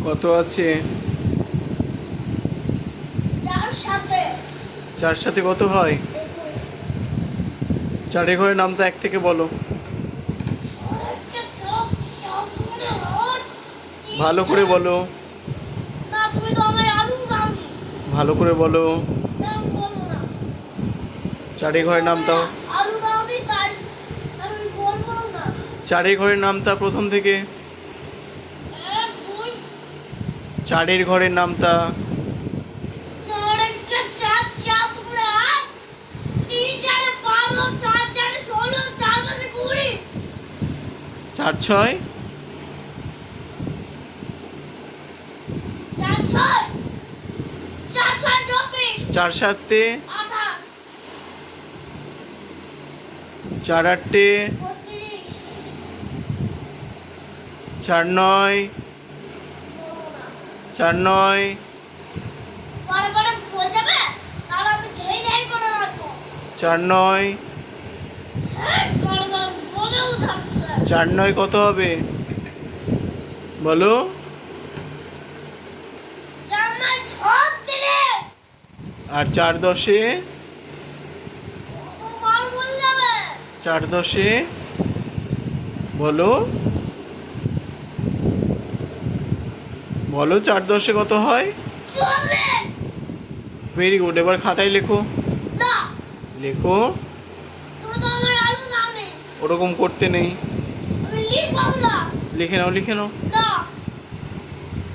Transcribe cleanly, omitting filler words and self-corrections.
কত আছে? 4 সাথে কত হয়? 4 ঘরের নামটা 1 থেকে বলো। ভালো করে বলো, ভালো করে বলো। 4 ঘরের নামটা, 4 ঘরের নামটা প্রথম থেকে। 4 ঘরের নামটা। 4 6 4 7 4 8 4 9 4 9 4 9 4 9 কত হবে বলো? আর 4 10 4 10 বলো, বলো 4 10 কত হয়? Very good. এবার খাতায় লেখো, লেখো। ওরকম করতে নেই, লিখে নাও, লিখে নাও।